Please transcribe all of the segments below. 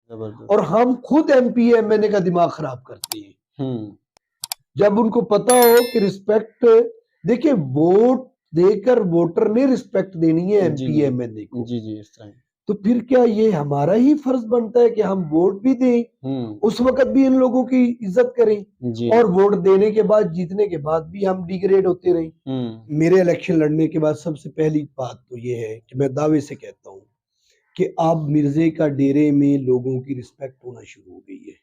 زبردست. اور ہم خود ایم پی ایم این اے کا دماغ خراب کرتے ہیں ہوں جب ان کو پتا ہو کہ رسپیکٹ دیکھیں ووٹ دے کر ووٹر نے رسپیکٹ دینی ہے ایم جی پی جی ایم این اے کو. جی جی اس طرح. تو پھر کیا یہ ہمارا ہی فرض بنتا ہے کہ ہم ووٹ بھی دیں اس وقت بھی ان لوگوں کی عزت کریں جی اور ووٹ دینے کے بعد جیتنے کے بعد بھی ہم ڈیگریڈ ہوتے رہیں. میرے الیکشن لڑنے کے بعد سب سے پہلی بات تو یہ ہے کہ میں دعوے سے کہتا ہوں کہ اب مرزے کا ڈیرے میں لوگوں کی رسپیکٹ ہونا شروع ہو گئی ہے.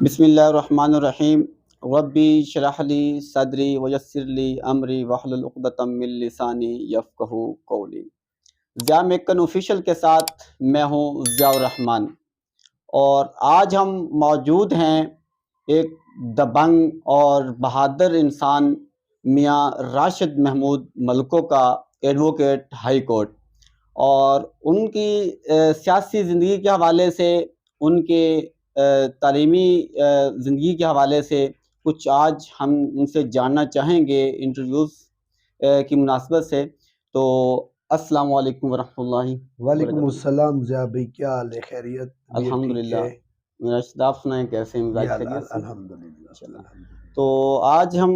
بسم اللہ الرحمن الرحیم. ربی شرح لی صدری ویسر لی امری واحلل عقدۃ من لسانی یفقہوا قولی. ضیاء میکن آفیشیل کے ساتھ میں ہوں ضیاء الرحمن، اور آج ہم موجود ہیں ایک دبنگ اور بہادر انسان میاں راشد محمود ملکو کا، ایڈوکیٹ ہائی کورٹ، اور ان کی سیاسی زندگی کے حوالے سے، ان کے تعلیمی زندگی کے حوالے سے کچھ آج ہم ان سے جاننا چاہیں گے انٹرویوز کی مناسبت سے. تو السلام علیکم ورحمۃ اللہ. وعلیکم السلام ضیاء بھائی، کیا حال ہے؟ خیریت؟ الحمدللہ. میرا آپ سنائیں کیسے ہیں؟ مزاج خیریت سے؟ الحمدللہ. تو آج ہم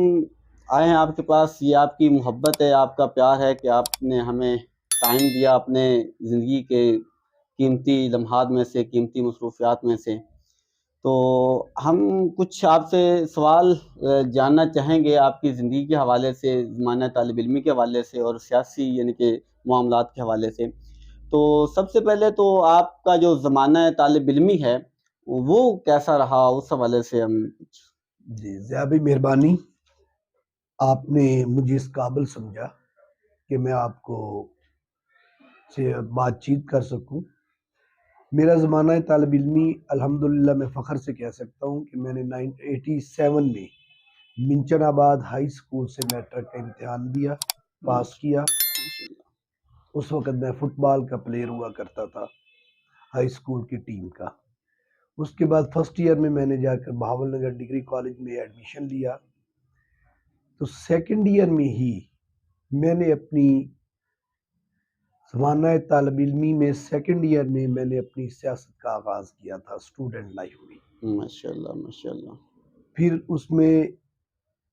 آئے ہیں آپ کے پاس، یہ آپ کی محبت ہے، آپ کا پیار ہے کہ آپ نے ہمیں ٹائم دیا اپنے زندگی کے قیمتی لمحات میں سے، قیمتی مصروفیات میں سے. تو ہم کچھ آپ سے سوال جاننا چاہیں گے آپ کی زندگی کے حوالے سے، زمانہ طالب علمی کے حوالے سے، اور سیاسی یعنی کہ معاملات کے حوالے سے. تو سب سے پہلے تو آپ کا جو زمانہ طالب علمی ہے وہ کیسا رہا، اس حوالے سے ہم. جی ضیاء بھائی مہربانی، آپ نے مجھے اس قابل سمجھا کہ میں آپ کو سے بات چیت کر سکوں. میرا زمانہ طالب علمی الحمدللہ میں فخر سے کہہ سکتا ہوں کہ میں نے 1987 میں منچن آباد ہائی اسکول سے میٹرک کا امتحان دیا، پاس کیا. اس وقت میں فٹ بال کا پلیئر ہوا کرتا تھا ہائی اسکول کی ٹیم کا. اس کے بعد فرسٹ ایئر میں نے جا کر بہاول نگر ڈگری کالج میں ایڈمیشن لیا. تو سیکنڈ ایئر میں ہی میں نے اپنی زمانہ طالب علمی میں سیکنڈ ایئر میں میں نے اپنی سیاست کا آغاز کیا تھا اسٹوڈنٹ لائف میں. ماشاءاللہ ماشاءاللہ. پھر اس میں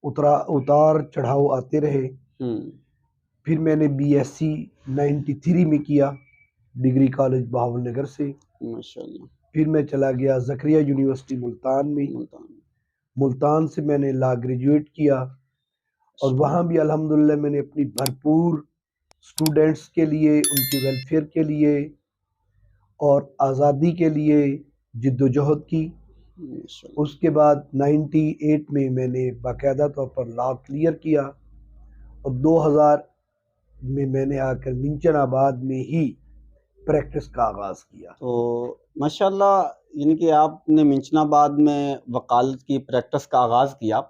اتار چڑھاؤ آتے رہے. پھر میں نے بی ایس سی 93 میں کیا ڈگری کالج بہاول نگر سے. ماشاءاللہ. پھر میں چلا گیا زکریا یونیورسٹی ملتان میں. ملتان سے میں نے لا گریجویٹ کیا، اور وہاں بھی الحمدللہ میں نے اپنی بھرپور اسٹوڈنٹس کے لیے، ان کے ویلفیئر کے لیے اور آزادی کے لیے جد و جہد کی. اس کے بعد 98 میں نے باقاعدہ طور پر لا کلیئر کیا، اور 2000 میں نے آ کر منچن آباد میں ہی پریکٹس کا آغاز کیا. تو ماشاءاللہ، یعنی کہ آپ نے منچن آباد میں وکالت کی پریکٹس کا آغاز کیا.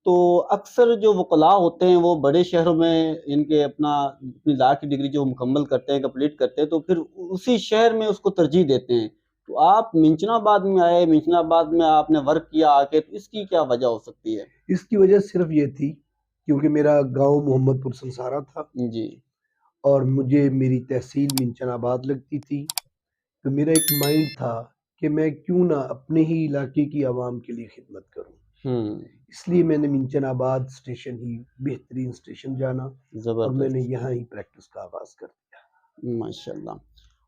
تو اکثر جو وکلاء ہوتے ہیں وہ بڑے شہروں میں ان کے اپنی لا کی ڈگری جو مکمل کرتے ہیں، کمپلیٹ کرتے ہیں، تو پھر اسی شہر میں اس کو ترجیح دیتے ہیں. تو آپ منچن آباد میں آئے، منچن آباد میں آپ نے ورک کیا آ کے، تو اس کی کیا وجہ ہو سکتی ہے؟ اس کی وجہ صرف یہ تھی کیونکہ میرا گاؤں محمد پور سنسارا تھا جی، اور مجھے میری تحصیل منچن آباد لگتی تھی. تو میرا ایک مائنڈ تھا کہ میں کیوں نہ اپنے ہی علاقے کی عوام کے لیے خدمت کروں. اس لیے میں نے منچن آباد اسٹیشن ہی بہترین اسٹیشن جانا، اور میں نے یہاں ہی پریکٹس کا آغاز کر دیا. ماشاءاللہ.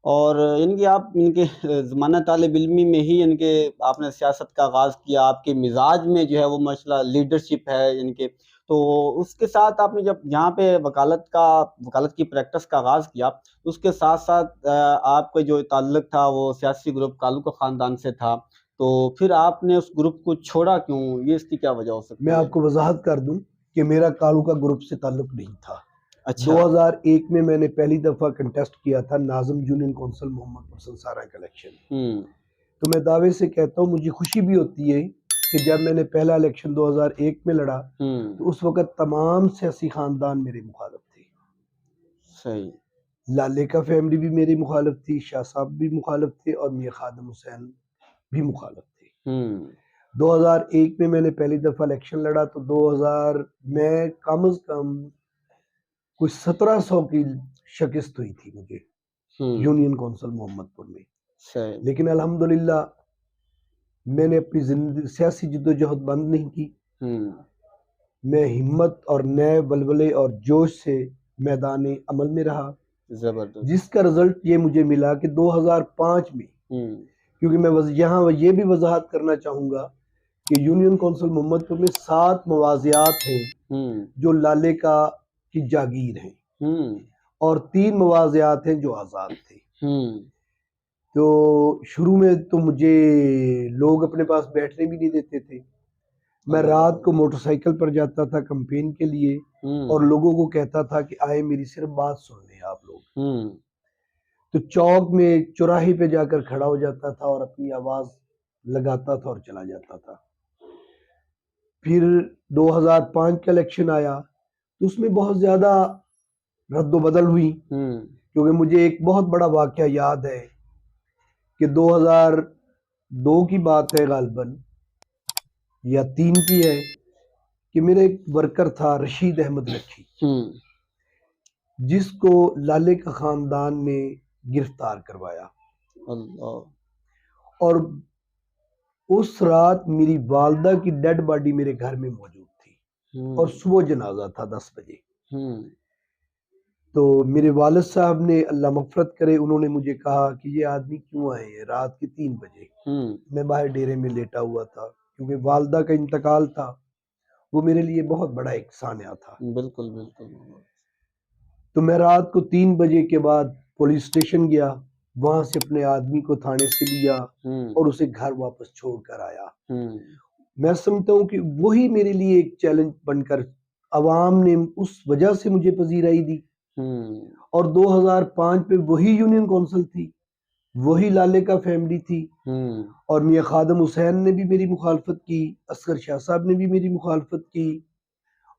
اور ان کے آپ ان کے زمانہ طالب علمی میں ہی ان کے آپ نے سیاست کا آغاز کیا، آپ کے مزاج میں جو ہے وہ ماشاءاللہ لیڈرشپ ہے ان کے. تو اس کے ساتھ آپ نے جب یہاں پہ وکالت کی پریکٹس کا آغاز کیا، اس کے ساتھ ساتھ آپ کا جو تعلق تھا وہ سیاسی گروپ کالو خاندان سے تھا. تو پھر آپ نے اس گروپ کو چھوڑا کیوں؟ یہ اس کی کیا وجہ ہو سکتی ہے؟ میں آپ کو وضاحت کر دوں کہ میرا کالو کا گروپ سے تعلق نہیں تھا. اچھا. 2001 میں نے پہلی دفعہ کنٹیسٹ کیا تھا ناظم یونین کونسل محمد پور سنسارا کا الیکشن. تو میں دعوے سے کہتا ہوں، مجھے خوشی بھی ہوتی ہے کہ جب میں نے پہلا الیکشن 2001 میں لڑا تو اس وقت تمام سیاسی خاندان میرے مخالف تھے. صحیح. لالے کا فیملی بھی میری مخالف تھی، شاہ صاحب بھی مخالف تھے، اور میاں خادم حسین بھی مخالف تھے. 2001 میں نے پہلی دفعہ الیکشن لڑا تو 2000 میں کم از کم کچھ 1700 کی شکست ہوئی تھی مجھے. یونین کونسل محمد پور میں، صحیح، لیکن الحمدللہ میں نے اپنی زندگی سیاسی جدوجہد بند نہیں کی. میں ہمت اور نئے ولولے اور جوش سے میدان عمل میں رہا، زبردست. جس کا رزلٹ یہ مجھے ملا کہ 2005 میں، کیونکہ میں یہاں یہ بھی وضاحت کرنا چاہوں گا کہ یونین کونسل محمد پور میں 7 مواضعات ہیں جو لالے کی جاگیر ہیں، اور 3 مواضعات ہیں جو آزاد تھے. تو شروع میں تو مجھے لوگ اپنے پاس بیٹھنے بھی نہیں دیتے تھے. میں رات کو موٹر سائیکل پر جاتا تھا کمپین کے لیے، اور لوگوں کو کہتا تھا کہ آئے میری صرف بات سن لیں آپ لوگ. تو چوک میں چوراہے پہ جا کر کھڑا ہو جاتا تھا اور اپنی آواز لگاتا تھا اور چلا جاتا تھا. پھر 2005 کا الیکشن آیا تو اس میں بہت زیادہ رد و بدل ہوئی، کیونکہ مجھے ایک بہت بڑا واقعہ یاد ہے کہ 2002 کی بات ہے غالباً، یا 3 کی ہے، کہ میرا ایک ورکر تھا رشید احمد لکھی، جس کو لالے کا خاندان نے گرفتار کروایا. اللہ. اور اس رات میری والدہ کی ڈیڈ باڈی میرے گھر میں موجود تھی، اور صبح جنازہ تھا 10 بجے. تو میرے والد صاحب نے، اللہ مغفرت کرے، انہوں نے مجھے کہا کہ یہ آدمی کیوں آئے ہیں رات کے 3 بجے. میں باہر ڈیرے میں لیٹا ہوا تھا کیونکہ والدہ کا انتقال تھا، وہ میرے لیے بہت بڑا ایک سانحہ تھا. بالکل بالکل. تو میں رات کو 3 بجے کے بعد پولیس اسٹیشن گیا، وہاں سے اپنے آدمی کو تھانے سے لیا اور اسے گھر واپس چھوڑ کر آیا. میں سمجھتا ہوں کہ وہی میرے لیے ایک چیلنج بن کر عوام نے اس وجہ سے مجھے پذیرائی دی. اور 2005 پہ وہی یونین کونسل تھی، وہی لالے کا فیملی تھی، اور میاں خادم حسین نے بھی میری مخالفت کی، اصغر شاہ صاحب نے بھی میری مخالفت کی،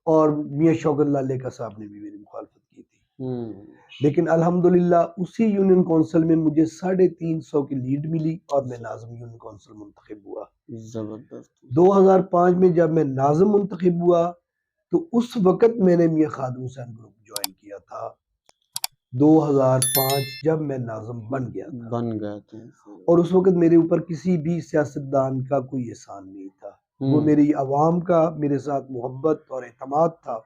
اور میاں شوکت لالے کا صاحب نے بھی میری مخالفت کی تھی. لیکن الحمدللہ اسی یونین کونسل میں مجھے 350 کی لیڈ ملی اور میں ناظم یونین کونسل منتخب ہوا. زبردست. 2005 میں جب میں ناظم منتخب ہوا تو اس وقت میں نے میاں خادم حسین گروپ جوائن کیا تھا. 2005 جب میں ناظم بن گیا تھا، اور اس وقت میرے اوپر کسی بھی سیاستدان کا کوئی احسان نہیں تھا، وہ میری عوام کا میرے ساتھ محبت اور اعتماد تھا.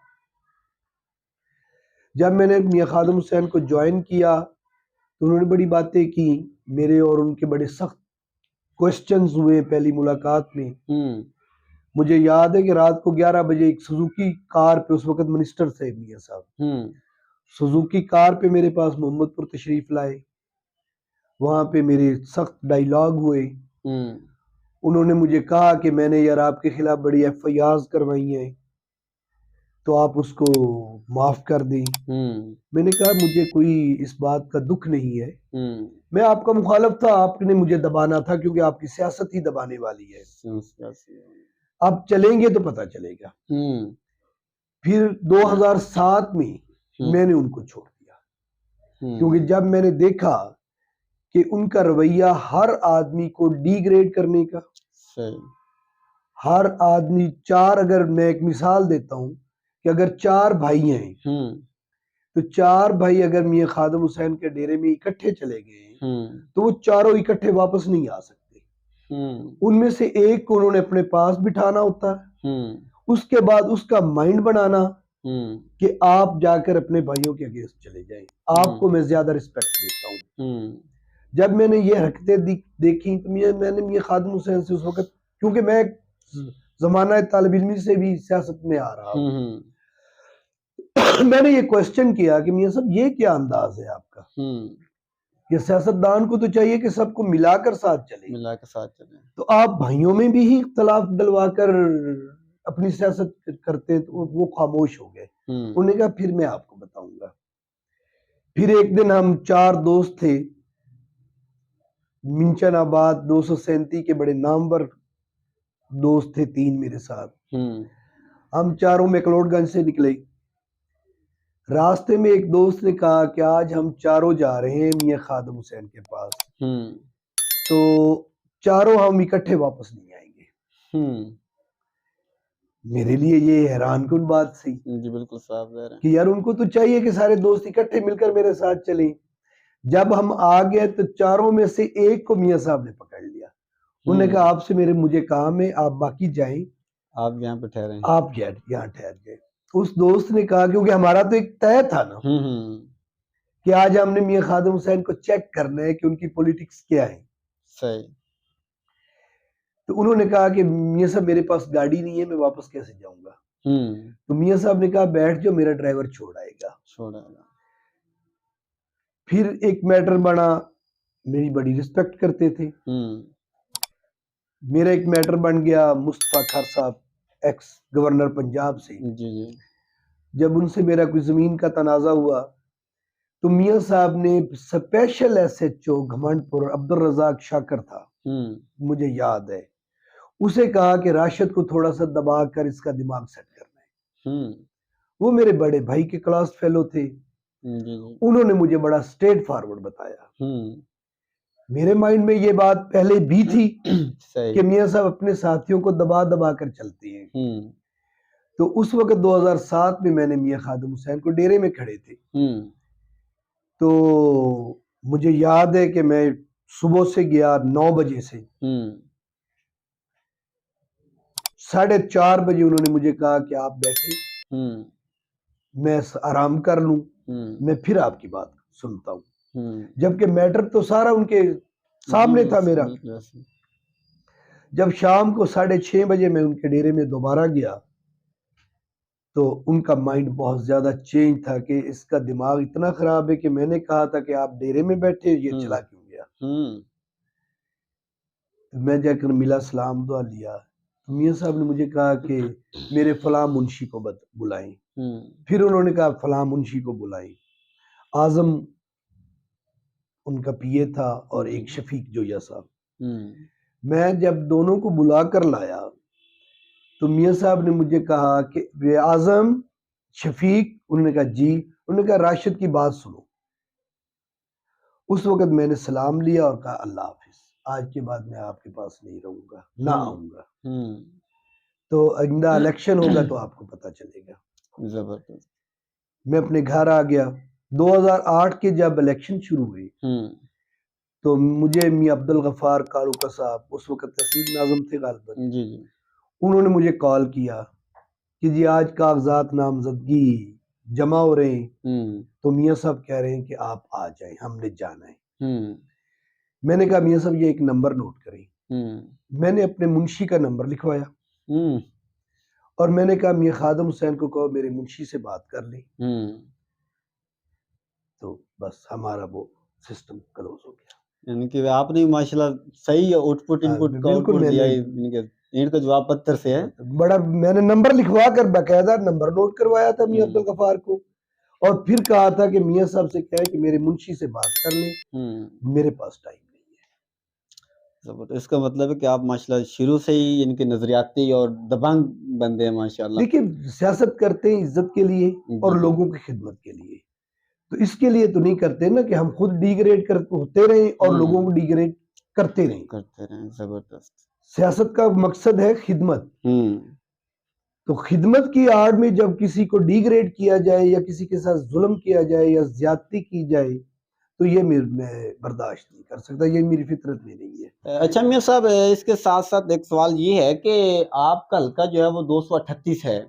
جب میں نے میاں خادم حسین کو جوائن کیا تو انہوں نے بڑی باتیں کی، میرے اور ان کے بڑے سخت کوسچنز ہوئے پہلی ملاقات میں. مجھے یاد ہے کہ رات کو 11 بجے ایک سوزوکی کار پہ، اس وقت منسٹر تھے میاں صاحب، سوزوکی کار پہ میرے پاس محمد پور تشریف لائے. وہاں پہ میرے سخت ڈائیلاگ ہوئے. انہوں نے مجھے کہا کہ میں نے یار آپ کے خلاف بڑی FIRs کروائی ہیں تو آپ اس کو معاف کر دیں. میں نے کہا مجھے کوئی اس بات کا دکھ نہیں ہے، میں آپ کا مخالف تھا، آپ نے مجھے دبانا تھا کیونکہ آپ کی سیاست ہی دبانے والی ہے. اب چلیں گے تو پتہ چلے گا. پھر 2007 میں میں نے ان کو چھوڑ دیا، کیونکہ جب میں نے دیکھا کہ ان کا رویہ ہر آدمی کو ڈی گریڈ کرنے کا، ہر آدمی اگر میں ایک مثال دیتا ہوں کہ اگر 4 بھائی ہیں تو 4 بھائی اگر میاں خادم حسین کے ڈیرے میں اکٹھے چلے گئے تو وہ چاروں اکٹھے واپس نہیں آ سکتے. ان میں سے ایک کو انہوں نے اپنے پاس بٹھانا ہوتا ہے، اس کے بعد اس کا مائنڈ بنانا کہ آپ جا کر اپنے بھائیوں کے اگینسٹ چلے جائیں. آپ کو میں زیادہ رسپیکٹ دیتا ہوں. جب میں نے یہ حرکتیں دیکھی تو میں نے میاں خادم حسین سے اس وقت، کیونکہ میں زمانہ طالب علمی سے بھی سیاست میں آ رہا ہوں، میں نے یہ کوسچن کیا کہ میاں صاحب یہ کیا انداز ہے آپ کا، کہ سیاستدان کو تو چاہیے کہ سب کو ملا کر ساتھ چلے، تو آپ بھائیوں میں بھی ہی اختلاف ڈلوا کر اپنی سیاست کرتے ہیں. تو وہ خاموش ہو گئے. انہوں نے کہا پھر میں آپ کو بتاؤں گا. پھر ایک دن ہم 4 دوست تھے، منچن آباد 237 کے بڑے نامور دوست تھے، 3 میرے ساتھ. ہم چاروں میکلوڈ گنج سے نکلے. راستے میں ایک دوست نے کہا کہ آج ہم چاروں جا رہے ہیں میاں خادم حسین کے پاس، تو چاروں ہم اکٹھے واپس نہیں آئیں گے. میرے لیے یہ حیران کن بات تھی. جی بالکل صاحب کہ یار ان کو تو چاہیے کہ سارے دوست اکٹھے مل کر میرے ساتھ چلیں. جب ہم آ گئے تو چاروں میں سے ایک کو میاں صاحب نے پکڑ لیا. انہوں نے کہا آپ سے مجھے کام ہے, آپ باقی جائیں, آپ یہاں پہ ٹھہرے. آپ یہاں ٹھہر گئے. اس دوست نے کہا کیونکہ ہمارا تو ایک طے تھا نا کہ آج ہم نے میاں خادم حسین کو چیک کرنا ہے کہ ان کی پولیٹکس کیا ہے. صحیح. تو انہوں نے کہا کہ میاں صاحب میرے پاس گاڑی نہیں ہے, میں واپس کیسے جاؤں گا. تو میاں صاحب نے کہا بیٹھ جاؤ, میرا ڈرائیور چھوڑ آئے گا. پھر ایک میٹر بنا, میری بڑی رسپیکٹ کرتے تھے. میرا ایک میٹر بن گیا مصطفیٰ کھر صاحب, ایکس گورنر پنجاب سے. جب ان سے میرا کوئی زمین کا تنازع ہوا تو میاں صاحب نے اسپیشل ایس ایچ او گھمنڈ پور عبدالرزاق شاکر تھا, مجھے یاد ہے, اسے کہا کہ راشد کو تھوڑا سا دبا کر اس کا دماغ سیٹ کرنا ہے. وہ میرے بڑے بھائی کے کلاس فیلو تھے, انہوں نے مجھے بڑا اسٹریٹ فارورڈ بتایا. میرے مائنڈ میں یہ بات پہلے بھی تھی کہ میاں صاحب اپنے ساتھیوں کو دبا دبا کر چلتے ہیں. تو اس وقت 2007 میں میں نے میاں خادم حسین کو ڈیرے میں کھڑے تھے. تو مجھے یاد ہے کہ میں صبح سے گیا 9 بجے سے, 4:30 بجے انہوں نے مجھے کہا کہ آپ بیٹھے, میں آرام کر لوں, میں پھر آپ کی بات سنتا ہوں. جبکہ میٹر تو سارا ان کے سامنے تھا میرا. جب شام کو 6:30 بجے میں ان کے ڈیرے میں دوبارہ گیا تو ان کا مائنڈ بہت زیادہ چینج تھا کہ اس کا دماغ اتنا خراب ہے کہ میں نے کہا تھا کہ آپ ڈیرے میں بیٹھے, یہ چلا کیوں گیا. میں جا کر ملا, سلام دعا لیا. میاں صاحب نے مجھے کہا کہ میرے فلاں منشی کو بلائیں. پھر انہوں نے کہا فلاں منشی کو بلائیں. اعظم ان کا پی اے تھا اور ایک شفیق جویا صاحب. میں جب دونوں کو بلا کر لایا تو میاں صاحب نے مجھے کہا کہ اعظم, شفیق, انہوں نے کہا جی. انہوں نے کہا راشد کی بات سنو. اس وقت میں نے سلام لیا اور کہا اللہ حافظ, آج کے بعد میں آپ کے پاس نہیں رہوں گا, نہ آؤں گا. تو آئندہ الیکشن ہوگا تو آپ کو پتہ چلے گا. زبردست. میں اپنے گھر آ گیا. 2008 کے جب الیکشن شروع ہوئی تو مجھے میاں عبدالغفار کالوکا صاحب, اس وقت تحصیل ناظم تھے غالباً, انہوں نے مجھے کال کیا کہ جی آج کاغذات نامزدگی جمع ہو رہے ہیں تو میاں صاحب کہہ رہے ہیں کہ آپ آ جائیں, ہم نے جانا ہے. میں نے کہا میاں صاحب یہ ایک نمبر نوٹ کریں. میں نے اپنے منشی کا نمبر لکھوایا اور میں نے کہا میاں خادم حسین کو کہو میرے منشی سے بات کر لیں. تو بس ہمارا وہ سسٹم کلوز ہو گیا. یعنی کہ آپ نے ماشاءاللہ صحیح آؤٹ پٹ ان پٹ کا دیا, ان کا جواب پتھر سے ہے بڑا. میں نے نمبر لکھوا کر باقاعدہ نمبر نوٹ کروایا تھا میاں عبدالغفار کو, اور پھر کہا تھا کہ میاں صاحب سے کہے کہ میرے منشی سے بات کر لیں, میرے پاس ٹائم نہیں ہے. اس کا مطلب ہے کہ آپ ماشاءاللہ شروع سے ہی ان کے نظریاتی اور دبنگ بندے ہیں ماشاءاللہ. دیکھیں سیاست کرتے ہیں عزت کے لیے اور لوگوں کی خدمت کے لیے, تو اس کے لیے تو نہیں کرتے نا کہ ہم خود ڈیگریڈ ہوتے رہیں اور لوگوں کو ڈیگریڈ کرتے رہیں. زبردست. سیاست کا مقصد ہے خدمت. تو خدمت کی آڑ میں جب کسی کو ڈیگریڈ کیا جائے یا کسی کے ساتھ ظلم کیا جائے یا زیادتی کی جائے تو یہ میں برداشت نہیں کر سکتا, یہ میری فطرت میں نہیں ہے. اچھا میاں صاحب, اس کے ساتھ ساتھ ایک سوال یہ ہے کہ آپ کا حلقہ جو ہے وہ 238 ہے,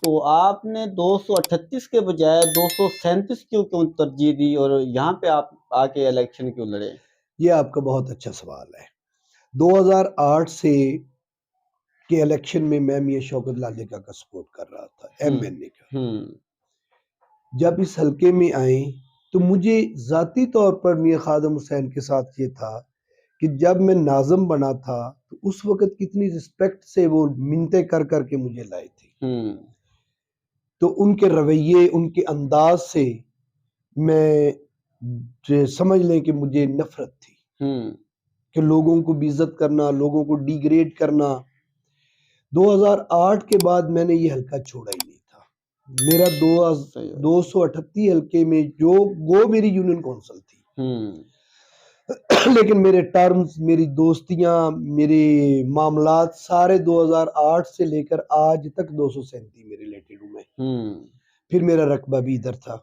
تو آپ نے 238 کے بجائے 237 کیوں ترجیح دی اور یہاں پہ آپ آ کے الیکشن کیوں لڑے؟ یہ آپ کا بہت اچھا سوال ہے. 2008 سے کے الیکشن میں میاں شوکت لالے کا سپورٹ کر رہا تھا, ایم این اے کا. جب اس حلقے میں آئے تو مجھے ذاتی طور پر میاں خادم حسین کے ساتھ یہ تھا کہ جب میں ناظم بنا تھا تو اس وقت کتنی رسپیکٹ سے وہ منتیں کر کر کے مجھے لائے تھے. تو ان کے رویے, ان کے انداز سے میں سمجھ لیں کہ مجھے نفرت تھی کہ لوگوں کو بے عزت کرنا, لوگوں کو ڈیگریڈ کرنا. 2008 کے بعد میں نے یہ حلقہ چھوڑا ہی نہیں تھا. میرا 238 حلقے میں وہ میری یونین کونسل تھی, لیکن میرے ٹرمز, میری دوستیاں, میرے معاملات سارے 2008 سے لے کر آج تک 237 میں ریلیٹڈ ہوں میں. پھر میرا رقبہ بھی ادھر تھا.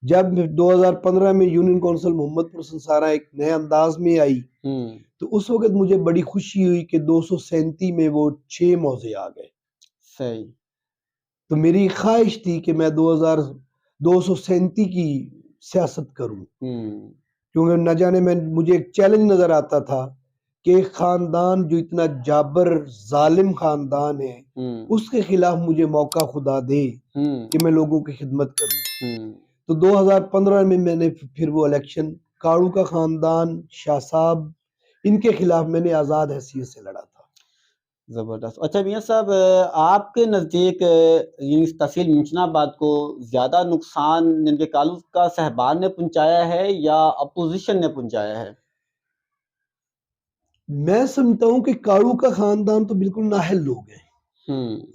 جب 2015 میں یونین کونسل محمد پور سنسارا ایک نئے انداز میں آئی تو اس وقت مجھے بڑی خوشی ہوئی کہ 237 میں وہ 6 موضوع آ گئے. صحیح. تو میری خواہش تھی کہ میں 237 کی سیاست کروں، کیونکہ نہ جانے مجھے ایک چیلنج نظر آتا تھا کہ ایک خاندان جو اتنا جابر ظالم خاندان ہے اس کے خلاف مجھے موقع خدا دے کہ میں لوگوں کی خدمت کروں. تو 2015 میں نے پھر وہ الیکشن کاڑو کا خاندان، شاہ صاحب، ان کے خلاف میں نے آزاد حیثیت سے لڑا تھا. زبردست. اچھا میاں صاحب، آپ کے نزدیک تحصیل منشن آباد کو زیادہ نقصان ان کے کالو کا صاحبان نے پہنچایا ہے یا اپوزیشن نے پہنچایا ہے؟ میں سمجھتا ہوں کہ کاڑو کا خاندان تو بالکل نااہل لوگ ہیں.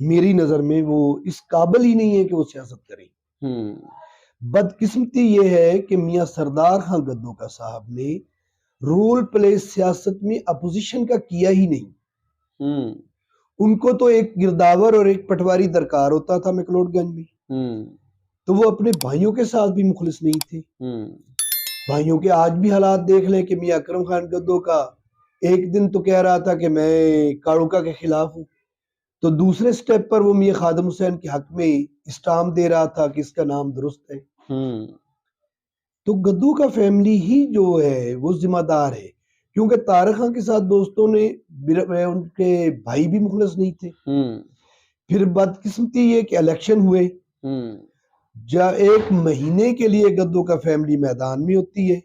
میری نظر میں وہ اس قابل ہی نہیں ہے کہ وہ سیاست کریں. بدقسمتی یہ ہے کہ میاں سردار خان گدو کا صاحب نے رول پلے سیاست میں اپوزیشن کا کیا ہی نہیں. ان کو تو ایک گرداور اور ایک پٹواری درکار ہوتا تھا مکلوڈ گنج میں، تو وہ اپنے بھائیوں کے ساتھ بھی مخلص نہیں تھے. بھائیوں کے آج بھی حالات دیکھ لیں کہ میاں اکرم خان گدو کا ایک دن تو کہہ رہا تھا کہ میں کاڑوکا کے خلاف ہوں، تو دوسرے سٹیپ پر وہ میاں خادم حسین کے حق میں اسٹامپ دے رہا تھا کہ اس کا نام درست ہے. تو گدو کا فیملی ہی جو ہے وہ ذمہ دار ہے، کیونکہ طارق خان کے ساتھ دوستوں نے ان کے بھائی بھی مخلص نہیں تھے. پھر بدقسمتی یہ کہ الیکشن ہوئے، جب 1 مہینے کے لیے گدو کا فیملی میدان میں ہوتی ہے،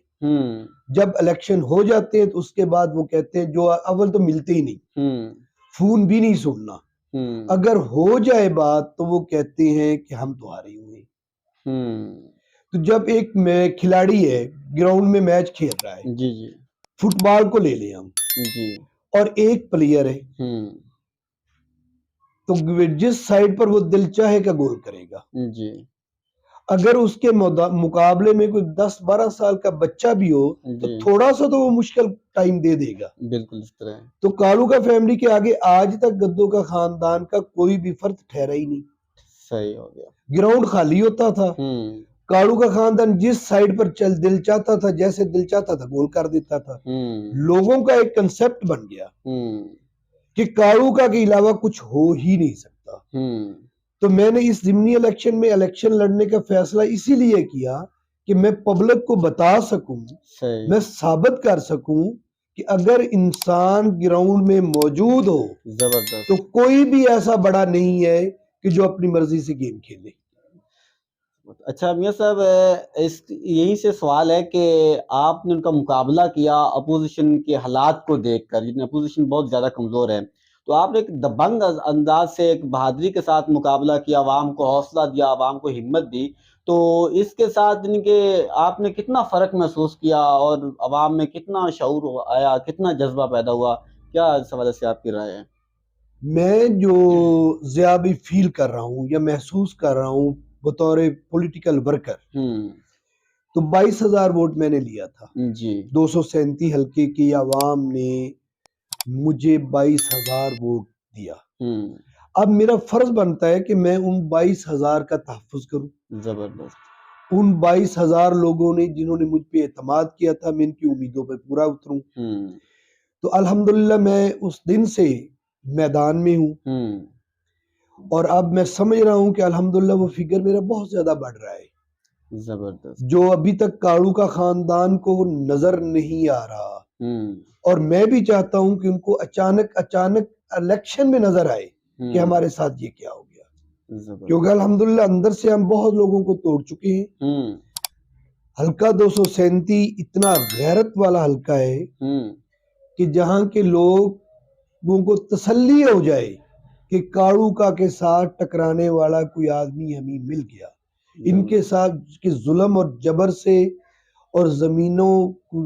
جب الیکشن ہو جاتے ہیں تو اس کے بعد وہ کہتے ہیں، جو اول تو ملتے ہی نہیں، فون بھی نہیں سننا، اگر ہو جائے بات تو وہ کہتے ہیں کہ ہم تو ہارے ہوئے. تو جب ایک کھلاڑی ہے گراؤنڈ میں میچ کھیل رہا ہے، فٹ بال کو لے لیں ہم، اور ایک پلیئر ہے، تو جس سائیڈ پر وہ دل چاہے کا گول کرے گا. اگر اس کے مقابلے میں کوئی 10-12 سال کا بچہ بھی ہو تو تھوڑا سا تو وہ مشکل ٹائم دے دے گا. بالکل اس طرح. تو کالو کا فیملی کے آگے آج تک گدو کا خاندان کا کوئی بھی فرد ٹھہرا ہی نہیں. صحیح ہو گیا. گراؤنڈ خالی ہوتا تھا، کاڑو کا خاندان جس سائیڈ پر دل چاہتا تھا، جیسے دل چاہتا تھا گول کر دیتا تھا. لوگوں کا ایک کنسپٹ بن گیا کہ کاڑو کا کے علاوہ کچھ ہو ہی نہیں سکتا. تو میں نے اس ضمنی الیکشن میں الیکشن لڑنے کا فیصلہ اسی لیے کیا کہ میں پبلک کو بتا سکوں، میں ثابت کر سکوں کہ اگر انسان گراؤنڈ میں موجود ہو تو کوئی بھی ایسا بڑا نہیں ہے کہ جو اپنی مرضی سے گیم کھیلے. اچھا میاں صاحب، یہی سے سوال ہے کہ آپ نے ان کا مقابلہ کیا اپوزیشن کے حالات کو دیکھ کر، اپوزیشن بہت زیادہ کمزور ہے، تو آپ نے ایک دبنگ انداز سے ایک بہادری کے ساتھ مقابلہ کیا، عوام کو حوصلہ دیا، عوام کو ہمت دی، تو اس کے ساتھ کہ آپ نے کتنا فرق محسوس کیا اور عوام میں کتنا شعور آیا، کتنا جذبہ پیدا ہوا، کیا اس حوالے سے آپ کی رائے ہے؟ میں جو ضیابی فیل کر رہا ہوں یا محسوس کر رہا ہوں بطور پولیٹیکل ورکر، تو 22,000 ووٹ میں نے لیا تھا. 237 حلقے کی عوام نے مجھے 22,000 ووٹ دیا. اب میرا فرض بنتا ہے کہ میں ان 22,000 کا تحفظ کروں. زبردست. ان 22,000 لوگوں نے جنہوں نے مجھ پہ اعتماد کیا تھا، میں ان کی امیدوں پہ پورا اتروں. تو الحمدللہ میں اس دن سے میدان میں ہوں، اور اب میں سمجھ رہا ہوں کہ الحمدللہ وہ فگر میرا بہت زیادہ بڑھ رہا ہے. زبردست. جو ابھی تک کاڑو کا خاندان کو نظر نہیں آ رہا، اور میں بھی چاہتا ہوں کہ ان کو اچانک الیکشن میں نظر آئے کہ ہمارے ساتھ یہ کیا ہو گیا. کیونکہ الحمدللہ اندر سے ہم بہت لوگوں کو توڑ چکے ہیں. حلقہ 237 اتنا غیرت والا حلقہ ہے کہ جہاں کے لوگوں کو تسلی ہو جائے کہ کاڑو کا کے ساتھ ٹکرانے والا کوئی آدمی ہمیں مل گیا. ان کے ساتھ کے ظلم اور جبر سے اور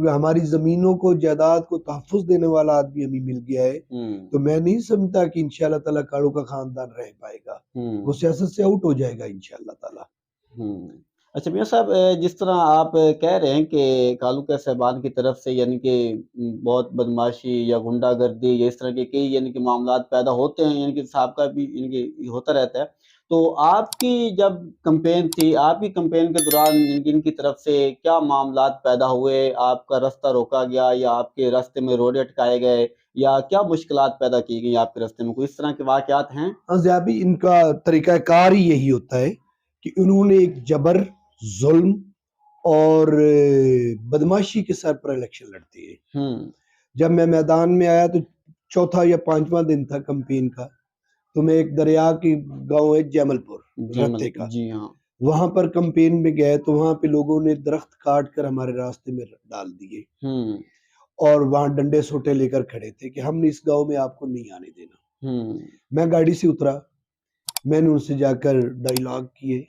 ہماری زمینوں کو، جائیداد کو تحفظ دینے والا آدمی ہمیں مل گیا ہے، تو میں نہیں سمجھتا کہ انشاءاللہ تعالیٰ کاڑو کا خاندان رہ پائے گا. وہ سیاست سے آؤٹ ہو جائے گا انشاءاللہ تعالیٰ. اچھا میاں صاحب، جس طرح آپ کہہ رہے ہیں کہ کالو کے صاحبان کی طرف سے کہ بہت بدماشی یا غنڈہ گردی یا اس طرح کے کئی معاملات پیدا ہوتے ہیں، صاحب کا بھی ہوتا رہتا ہے، تو آپ کی جب کمپین تھی، آپ کی کمپین کے دوران ان کی طرف سے کیا معاملات پیدا ہوئے؟ آپ کا راستہ روکا گیا یا آپ کے راستے میں روڈے اٹکائے گئے یا کیا مشکلات پیدا کی گئی آپ کے راستے میں؟ کوئی اس طرح کے واقعات ہیں؟ ضیابی ان کا طریقہ کار ہی یہی ہوتا ہے کہ انہوں نے ایک جبر، ظلم اور بدماشی کے سر پر الیکشن لڑتے ہیں۔ جب میں میدان میں آیا تو چوتھا یا پانچواں دن تھا کمپین کا، تو میں ایک دریا کی گاؤں ہے جیمل پور رتے کا، جی ہاں، وہاں پر کمپین میں گئے تو وہاں پہ لوگوں نے درخت کاٹ کر ہمارے راستے میں ڈال دیے اور وہاں ڈنڈے سوٹے لے کر کھڑے تھے کہ ہم نے اس گاؤں میں آپ کو نہیں آنے دینا۔ میں گاڑی سے اترا، میں نے ان سے جا کر ڈائیلاگ کیے،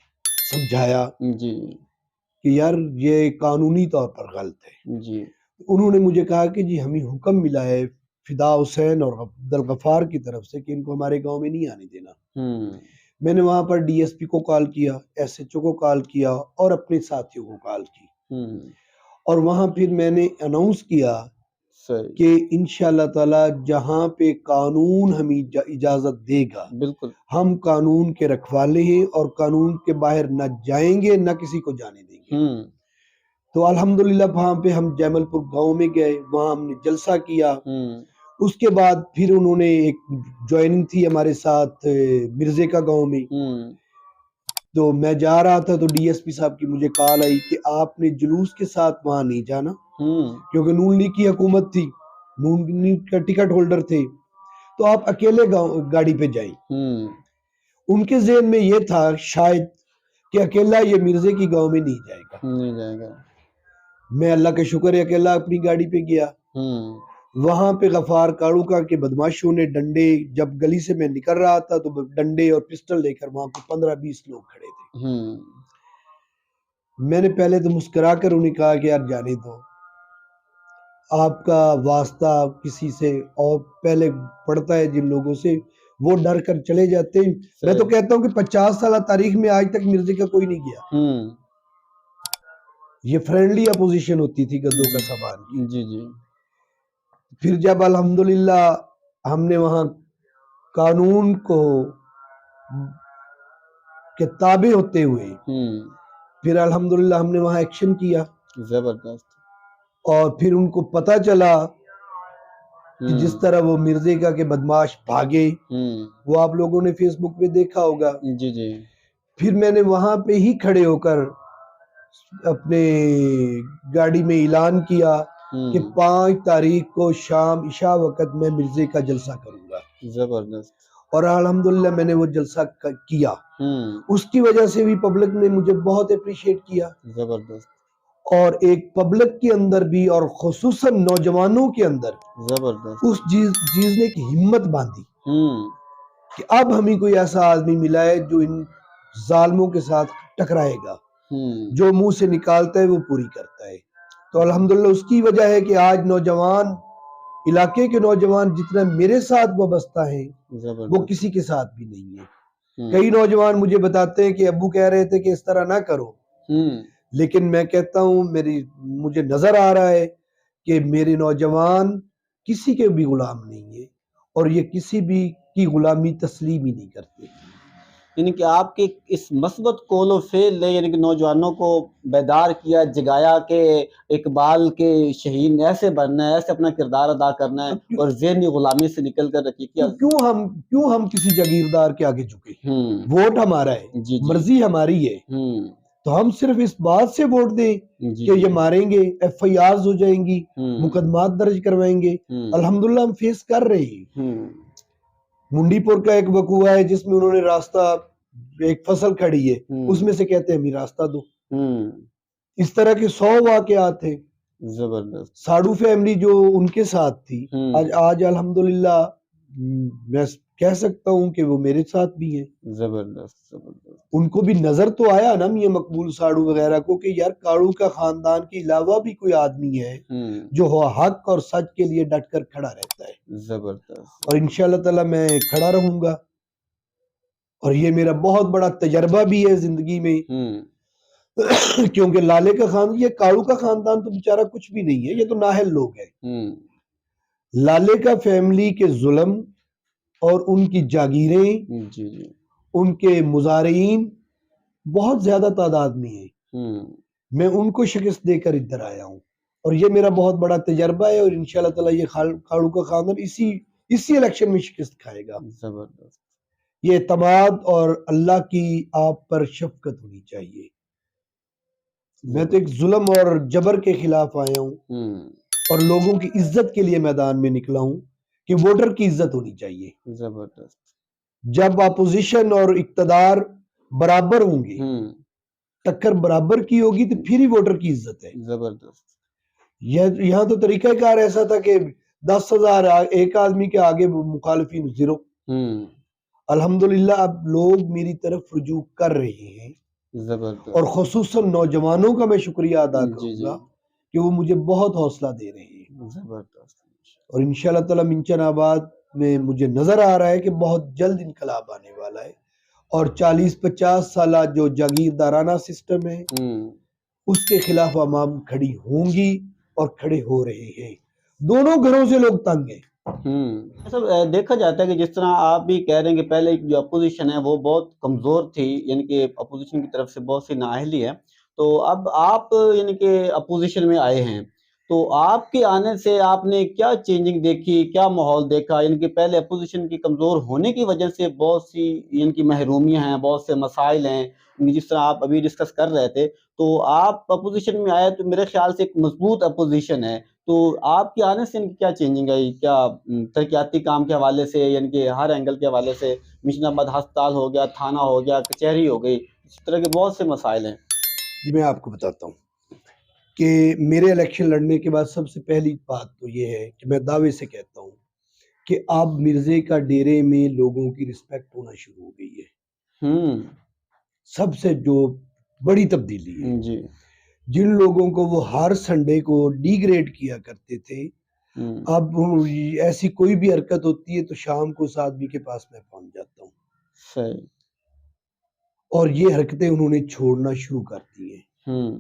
سمجھایا جی کہ یار یہ قانونی طور پر غلط ہے۔ جی انہوں نے مجھے کہا کہ جی ہمیں حکم ملا ہے فدا حسین اور عبدالغفار کی طرف سے کہ ان کو ہمارے گاؤں میں نہیں آنے دینا۔ میں نے وہاں پر ڈی ایس پی کو کال کیا، ایس ایچ او کو کال کیا اور اپنے ساتھیوں کو کال کی، اور وہاں پھر میں نے اناؤنس کیا کہ انشاءاللہ تعالی جہاں پہ قانون ہمیں اجازت دے گا بالکل ہم قانون کے رکھوالے ہیں اور قانون کے باہر نہ جائیں گے نہ کسی کو جانے دیں گے۔ تو الحمدللہ وہاں پہ ہم جیمل پور گاؤں میں گئے، وہاں ہم نے جلسہ کیا۔ اس کے بعد پھر انہوں نے ایک جوائننگ تھی ہمارے ساتھ مرزے کا گاؤں میں، تو میں جا رہا تھا تو ڈی ایس پی صاحب کی مجھے کال آئی کہ آپ نے جلوس کے ساتھ وہاں نہیں جانا، کیونکہ نون لیگ کی حکومت تھی، نون لیگ کا ٹکٹ ہولڈر تھے، تو آپ اکیلے گاڑی پہ جائیں۔ ان کے ذہن میں یہ تھا شاید کہ اکیلا یہ مرزے کی گاؤں میں نہیں جائے گا۔ میں اللہ کا شکر ہے اکیلا اپنی گاڑی پہ گیا۔ وہاں پہ غفار کاڑوکا کے بدماشوں نے ڈنڈے، جب گلی سے میں نکل رہا تھا تو ڈنڈے اور پسٹل لے کر وہاں پہ 15-20 لوگ کھڑے تھے۔ میں نے پہلے تو مسکرا کر انہیں کہا کہ یار جانے دو، آپ کا واسطہ کسی سے اور پہلے پڑتا ہے جن لوگوں سے وہ ڈر کر چلے جاتے ہیں۔ میں تو کہتا ہوں کہ 50 سالہ تاریخ میں آج تک مرزے کا کوئی نہیں گیا۔ یہ فرینڈلی اپوزیشن ہوتی تھی گدوں کا سامان کی۔ جی جی پھر جب الحمدللہ ہم نے وہاں قانون کو کے تابع ہوتے ہوئے پھر الحمدللہ ہم نے وہاں ایکشن کیا، زبردست۔ اور پھر ان کو پتا چلا کہ جس طرح وہ مرزے کا کے بدماش بھاگے، وہ آپ لوگوں نے فیس بک پہ دیکھا ہوگا۔ جی جی پھر میں نے وہاں پہ ہی کھڑے ہو کر اپنے گاڑی میں اعلان کیا کہ 5 تاریخ کو شام عشاء وقت میں مرزے کا جلسہ کروں گا۔ زبردست۔ اور الحمدللہ میں نے وہ جلسہ کیا، اس کی وجہ سے بھی پبلک نے مجھے بہت اپریشیٹ کیا۔ زبردست اور ایک پبلک کے اندر بھی اور خصوصاً نوجوانوں کے اندر زبردست اس چیز نے ایک ہمت باندھی کہ اب ہمیں کوئی ایسا آدمی ملا ہے جو ان ظالموں کے ساتھ ٹکرائے گا، جو منہ سے نکالتا ہے وہ پوری کرتا ہے۔ تو الحمدللہ اس کی وجہ ہے کہ آج نوجوان، علاقے کے نوجوان جتنا میرے ساتھ وابستہ ہیں وہ کسی کے ساتھ بھی نہیں ہے۔ کئی نوجوان مجھے بتاتے ہیں کہ ابو کہہ رہے تھے کہ اس طرح نہ کرو، لیکن میں کہتا ہوں مجھے نظر آ رہا ہے کہ میرے نوجوان کسی کے بھی غلام نہیں ہے اور یہ کسی بھی کی غلامی تسلیم ہی نہیں کرتے۔ یعنی کہ آپ کے اس مثبت قول و فعل نے یعنی کہ نوجوانوں کو بیدار کیا، جگایا کہ اقبال کے شہین ایسے بننا ہے، ایسے اپنا کردار ادا کرنا ہے اور ذہنی غلامی سے نکل کر رکھی کیا۔ کیوں ہم کسی جاگیردار کے آگے جھکے؟ ووٹ ہمارا ہے، مرضی ہماری ہے، تو ہم صرف اس بات سے ووٹ دیں کہ یہ ماریں گے، ایف آئی آرز ہو جائیں گی، مقدمات درج کروائیں گے۔ الحمدللہ ہم فیس کر رہے ہیں۔ منڈی پور کا ایک وقوع ہے جس میں انہوں نے راستہ، ایک فصل کھڑی ہے اس میں سے کہتے ہیں ہمیں راستہ دو۔ اس طرح کے 100 واقعات ہیں۔ زبردست۔ ساڑو فیملی جو ان کے ساتھ تھی، آج الحمدللہ میں کہہ سکتا ہوں کہ وہ میرے ساتھ بھی ہیں۔ زبردست زبردست۔ ان کو بھی نظر تو آیا نا میاں مقبول ساڑو وغیرہ کو کہ یار کاڑو کا خاندان کے علاوہ بھی کوئی آدمی ہے جو حق اور سچ کے لیے ڈٹ کر کھڑا رہتا ہے۔ زبردست۔ اور انشاءاللہ تعالی میں کھڑا رہوں گا، اور یہ میرا بہت بڑا تجربہ بھی ہے زندگی میں، کیونکہ لالے کا خاندان، یہ کاڑو کا خاندان تو بیچارہ کچھ بھی نہیں ہے، یہ تو نااہل لوگ ہیں۔ لالے کا فیملی کے ظلم اور ان کی جاگیریں، ان کے مزارعین بہت زیادہ تعداد میں ہیں. میں ان کو شکست دے کر ادھر آیا ہوں اور یہ میرا بہت بڑا تجربہ ہے اور انشاءاللہ تعالی یہ کھاڑو کا خاندان اسی الیکشن میں شکست کھائے گا. زبردست. یہ اعتماد اور اللہ کی آپ پر شفقت ہونی چاہیے. میں تو ایک ظلم اور جبر کے خلاف آیا ہوں اور لوگوں کی عزت کے لیے میدان میں نکلا ہوں کہ ووٹر کی عزت ہونی چاہیے. زبردست. جب اپوزیشن اور اقتدار برابر ہوں گے، ٹکر برابر کی ہوگی تو پھر ہی ووٹر کی عزت ہے. زبردست. یہاں تو طریقہ کار ایسا تھا کہ 10,000 ایک آدمی کے آگے مخالفین 0. الحمدللہ اب لوگ میری طرف رجوع کر رہے ہیں. زبردست. اور خصوصاً نوجوانوں کا میں شکریہ ادا کروں گا کہ وہ مجھے بہت حوصلہ دے رہے ہیں. زبردست. اور انشاءاللہ تعالی منچن آباد میں مجھے نظر آ رہا ہے کہ بہت جلد انقلاب آنے والا ہے اور 40-50 سالہ جو جاگیردارانہ سسٹم ہے اس کے خلاف عوام کھڑی ہوں گی اور کھڑے ہو رہے ہیں. دونوں گھروں سے لوگ تنگ ہیں. دیکھا جاتا ہے کہ جس طرح آپ بھی کہہ رہے ہیں کہ پہلے جو اپوزیشن ہے وہ بہت کمزور تھی، یعنی کہ اپوزیشن کی طرف سے بہت سی نااہلی ہے، تو اب آپ یعنی کہ اپوزیشن میں آئے ہیں، تو آپ کے آنے سے آپ نے کیا چینجنگ دیکھی، کیا ماحول دیکھا؟ یعنی کہ پہلے اپوزیشن کی کمزور ہونے کی وجہ سے بہت سی یعنی کہ محرومیاں ہیں، بہت سے مسائل ہیں، جس طرح آپ ابھی ڈسکس کر رہے تھے، تو آپ اپوزیشن میں آئے تو میرے خیال سے ایک مضبوط اپوزیشن ہے. تو آپ کے آنے سے ان کی کیا چینجنگ آئی؟ کیا ترقیاتی کام کے حوالے سے، یعنی کہ ہر اینگل کے حوالے سے، مشن آباد ہسپتال ہو گیا، تھانہ ہو گیا، کچہری ہو گئی، اس طرح کے بہت سے مسائل ہیں. جی میں آپ کو بتاتا ہوں کہ میرے الیکشن لڑنے کے بعد سب سے پہلی بات تو یہ ہے کہ میں دعوے سے کہتا ہوں کہ اب مرزے کا ڈیرے میں لوگوں کی رسپیکٹ ہونا شروع ہو گئی ہے. سب سے جو بڑی تبدیلی ہے، جی. جن لوگوں کو وہ ہر سنڈے کو ڈی گریڈ کیا کرتے تھے، اب ایسی کوئی بھی حرکت ہوتی ہے تو شام کو اس آدمی کے پاس میں پہنچ جاتا ہوں. صحیح. اور یہ حرکتیں انہوں نے چھوڑنا شروع کر دی ہیں.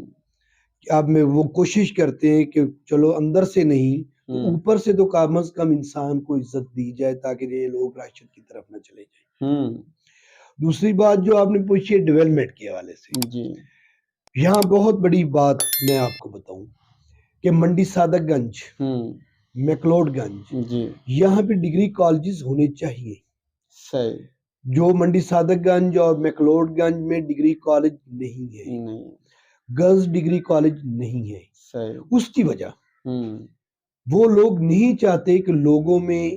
اب میں وہ کوشش کرتے ہیں کہ چلو اندر سے نہیں تو اوپر سے تو کم از کم انسان کو عزت دی جائے تاکہ یہ لوگ راشد کی طرف نہ چلے جائیں. دوسری بات جو آپ نے پوچھی ہے ڈیولپمنٹ کے حوالے سے، جی. یہاں بہت بڑی بات میں آپ کو بتاؤں کہ منڈی صادق گنج، میکلوڈ گنج، جی. یہاں پہ ڈگری کالجز ہونے چاہیے. صحیح. جو منڈی صادق گنج اور میکلوڈ گنج میں ڈگری کالج نہیں ہے، گرلز ڈگری کالج نہیں ہے. صحیح. اس کی وجہ وہ لوگ نہیں چاہتے کہ لوگوں میں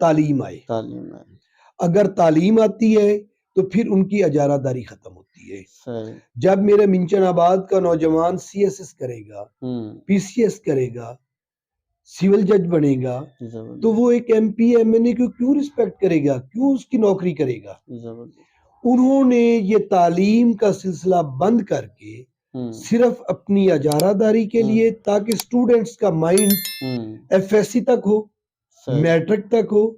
تعلیم آئے. اگر تعلیم آتی ہے تو پھر ان کی اجارہ داری ختم ہوتی ہے. جب میرے منچن آباد کا نوجوان سی ایس ایس کرے گا، پی سی ایس کرے گا، سول جج بنے گا، تو وہ ایک ایم پی ایم این اے کو کیوں رسپیکٹ کرے گا، کیوں اس کی نوکری کرے گا؟ انہوں نے یہ تعلیم کا سلسلہ بند کر کے صرف اپنی اجارہ داری کے لیے، تاکہ سٹوڈنٹس کا مائنڈ ایف ایس سی تک ہو، میٹرک تک ہو،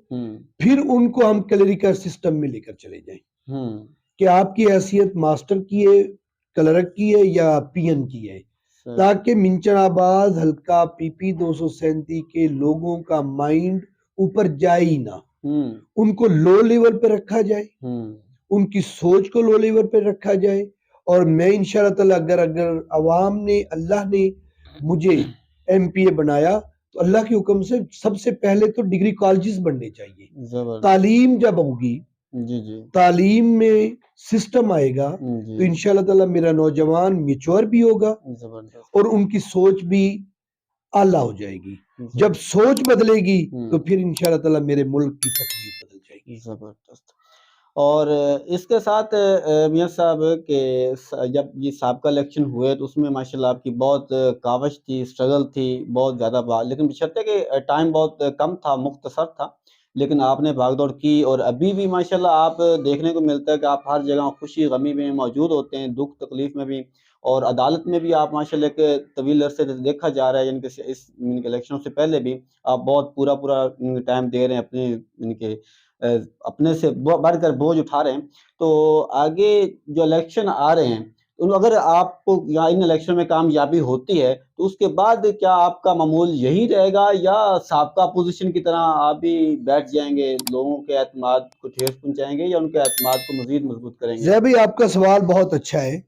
پھر ان کو ہم کلریکل سسٹم میں لے کر چلے جائیں کہ آپ کی حیثیت ماسٹر کی ہے، کلرک کی ہے یا پی این کی ہے، تاکہ منچن آباد حلقہ پی پی 237 کے لوگوں کا مائنڈ اوپر جائے ہی نہ، ان کو لو لیول پہ رکھا جائے، ان کی سوچ کو لو لیول پہ رکھا جائے. اور میں انشاءاللہ تعالی اگر عوام نے، اللہ نے مجھے ایم پی اے بنایا تو اللہ کے حکم سے سب سے پہلے تو ڈگری کالجز بننے چاہیے. تعلیم جب ہوگی، تعلیم میں سسٹم آئے گا تو انشاءاللہ تعالی میرا نوجوان میچور بھی ہوگا اور ان کی سوچ بھی اعلیٰ ہو جائے گی. جب سوچ بدلے گی تو پھر انشاءاللہ تعالی میرے ملک کی تقدیر بدل جائے گی. زبردست. اور اس کے ساتھ میاں صاحب کہ جب یہ سابقہ الیکشن ہوئے تو اس میں ماشاءاللہ آپ کی بہت کاوش تھی، اسٹرگل تھی بہت زیادہ بات، لیکن بشرطے کہ ٹائم بہت کم تھا، مختصر تھا، لیکن آپ نے بھاگ دوڑ کی اور ابھی بھی ماشاءاللہ آپ دیکھنے کو ملتا ہے کہ آپ ہر جگہ خوشی غمی میں موجود ہوتے ہیں، دکھ تکلیف میں بھی، اور عدالت میں بھی آپ ماشاءاللہ کہ طویل عرصے سے دیکھا جا رہا ہے، یعنی کہ اس الیکشنوں سے پہلے بھی آپ بہت پورا ٹائم دے رہے ہیں اپنے، یعنی کہ اپنے سے بڑھ کر بوجھ اٹھا رہے ہیں. تو آگے جو الیکشن آ رہے ہیں اگر آپ کو یا ان الیکشن میں کامیابی ہوتی ہے تو اس کے بعد کیا آپ کا معمول یہی رہے گا یا سابقہ اپوزیشن کی طرح آپ بھی بیٹھ جائیں گے، لوگوں کے اعتماد کو ٹھیس پہنچائیں گے یا ان کے اعتماد کو مزید مضبوط کریں گے؟ زیب بھائی آپ کا سوال بہت اچھا ہے.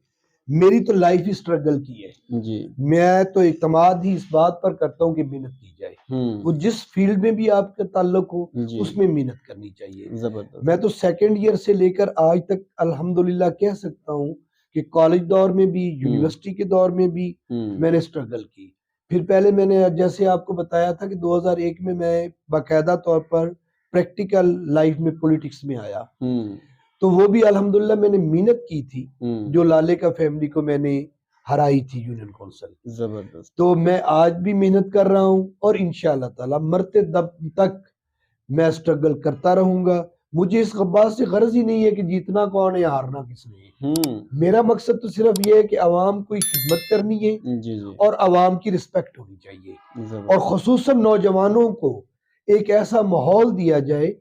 میری تو لائف ہی اسٹرگل کی ہے. جی میں تو اعتماد ہی اس بات پر کرتا ہوں کہ محنت کی جائے. وہ جس فیلڈ میں بھی آپ کا تعلق ہو جی اس میں محنت کرنی چاہیے. زبردست. میں تو سیکنڈ ایئر سے لے کر آج تک الحمدللہ کہہ سکتا ہوں کہ کالج دور میں بھی یونیورسٹی کے دور میں بھی میں نے اسٹرگل کی. پھر پہلے میں نے جیسے آپ کو بتایا تھا کہ 2001 میں باقاعدہ طور پر پریکٹیکل لائف میں پولیٹکس میں آیا. تو وہ بھی الحمدللہ میں نے محنت کی تھی جو لالے کا فیملی کو میں نے ہرائی تھی یونین کونسل. زبردست. تو میں آج بھی محنت کر رہا ہوں اور انشاءاللہ تعالی مرتے دم تک میں اسٹرگل کرتا رہوں گا. مجھے اس بات سے غرض ہی نہیں ہے کہ جیتنا کون ہے ہارنا کس نے ہے. میرا مقصد تو صرف یہ ہے کہ عوام کو خدمت کرنی ہے اور عوام کی رسپیکٹ ہونی چاہیے اور خصوصاً نوجوانوں کو ایک ایسا ماحول دیا جائے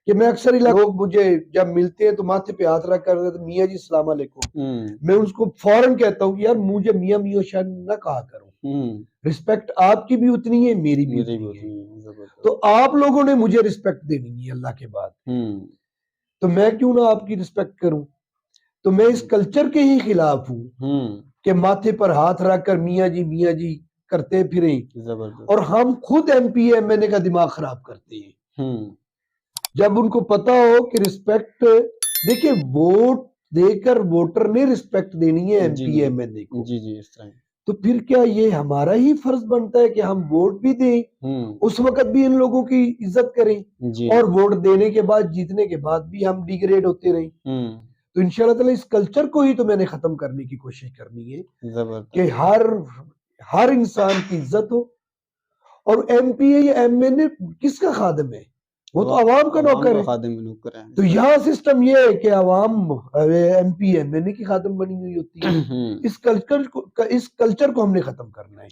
کہ میں اکثر لوگ مجھے جب ملتے ہیں تو ماتھے پہ ہاتھ رکھ کر میاں جی السلام علیکم، میں اس کو فوراً کہتا ہوں کہ یار مجھے میاں میاں شاید نہ کہا کروں. رسپیکٹ آپ کی بھی اتنی ہے میری بھی اتنی ہے. تو آپ لوگوں نے مجھے رسپیکٹ دینی ہے اللہ کے بعد، تو میں کیوں نہ آپ کی رسپیکٹ کروں. تو میں اس کلچر کے ہی خلاف ہوں کہ ماتھے پر ہاتھ رکھ کر میاں جی کرتے پھریں اور ہم خود ایم پی ایم این اے کا دماغ خراب کرتے ہیں. جب ان کو پتا ہو کہ رسپیکٹ دیکھیں ووٹ دے کر ووٹر نے رسپیکٹ دینی ہے ایم پی ایم این اے کو، تو پھر کیا یہ ہمارا ہی فرض بنتا ہے کہ ہم ووٹ بھی دیں، اس وقت بھی ان لوگوں کی عزت کریں اور ووٹ دینے کے بعد جیتنے کے بعد بھی ہم ڈیگریڈ ہوتے رہیں. تو انشاءاللہ تعالی اس کلچر کو ہی تو میں نے ختم کرنے کی کوشش کرنی ہے کہ ہر انسان کی عزت ہو. اور ایم پی اے یا ایم این اے کس کا خادم ہے؟ وہ تو عوام کا نوکر ہے. تو یہاں سسٹم یہ ہے کہ عوام ایم پی ایم این اے کی خادم بنی ہوئی ہوتی ہے. اس کلچر کو ہم نے ختم کرنا ہے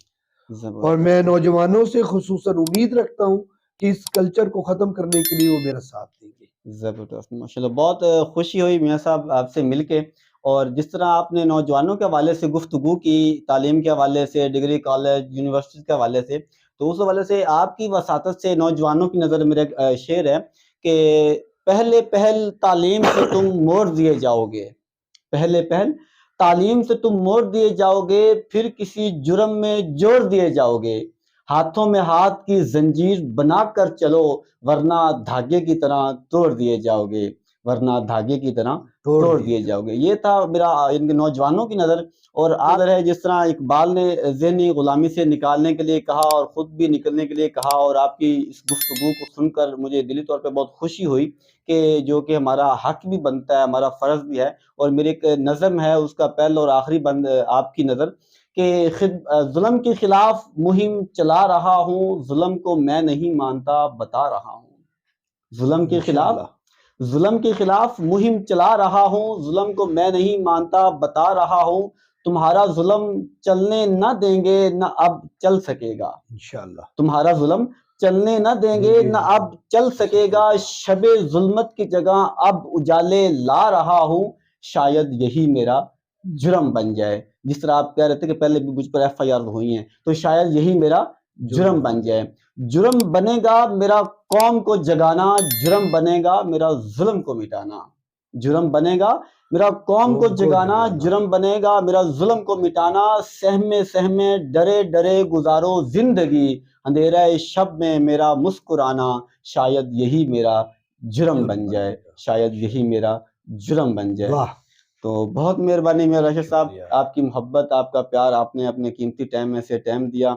اور میں نوجوانوں سے خصوصاً امید رکھتا ہوں کہ اس کلچر کو ختم کرنے کے لیے وہ میرا ساتھ دیں گے. زبردست، ماشاءاللہ. بہت خوشی ہوئی میاں صاحب آپ سے مل کے، اور جس طرح آپ نے نوجوانوں کے حوالے سے گفتگو کی، تعلیم کے حوالے سے، ڈگری کالج یونیورسٹی کے حوالے سے، تو اس حوالے سے آپ کی وساطت سے نوجوانوں کی نظر میرا ایک شعر ہے کہ پہل تعلیم سے تم موڑ دیے جاؤ گے، پہل تعلیم سے تم موڑ دیے جاؤ گے، پھر کسی جرم میں جوڑ دیے جاؤ گے. ہاتھوں میں ہاتھ کی زنجیر بنا کر چلو، ورنہ دھاگے کی طرح توڑ دیے جاؤ گے، ورنہ دھاگے کی طرح توڑ دیے جاؤ گے. یہ تھا میرا ان کے نوجوانوں کی نظر. اور آدر ہے جس طرح اقبال نے ذہنی غلامی سے نکالنے کے لیے کہا اور خود بھی نکلنے کے لیے کہا، اور آپ کی اس گفتگو کو سن کر مجھے دلی طور پہ بہت خوشی ہوئی کہ جو کہ ہمارا حق بھی بنتا ہے، ہمارا فرض بھی ہے. اور میری ایک نظم ہے، اس کا پہلا اور آخری بند آپ کی نظر کہ ظلم کے خلاف مہم چلا رہا ہوں، ظلم کو میں نہیں مانتا بتا رہا ہوں. ظلم کے خلاف مہم چلا رہا ہوں، ظلم کو میں نہیں مانتا بتا رہا ہوں. تمہارا ظلم چلنے نہ دیں گے نہ اب چل سکے گا انشاءاللہ. تمہارا ظلم چلنے نہ دیں گے نہ اب چل سکے گا. شب ظلمت کی جگہ اب اجالے لا رہا ہوں، شاید یہی میرا جرم بن جائے. جس طرح آپ کہہ رہے تھے کہ پہلے بھی مجھ پر ایف آئی آر ہوئی ہیں، تو شاید یہی میرا جرم بن جائے. جرم بنے گا میرا قوم کو جگانا، جرم بنے گا میرا ظلم کو مٹانا. جرم بنے گا میرا قوم کو جگانا، جرم بنے گا میرا ظلم کو مٹانا. سہمے سہمے ڈرے ڈرے گزارو زندگی، اندھیرے شب میں میرا مسکرانا. شاید یہی میرا جرم بن جائے، شاید یہی میرا جرم بن جائے. تو بہت مہربانی میرا راشد صاحب، آپ کی محبت، آپ کا پیار، آپ نے اپنے قیمتی ٹائم میں سے ٹائم دیا.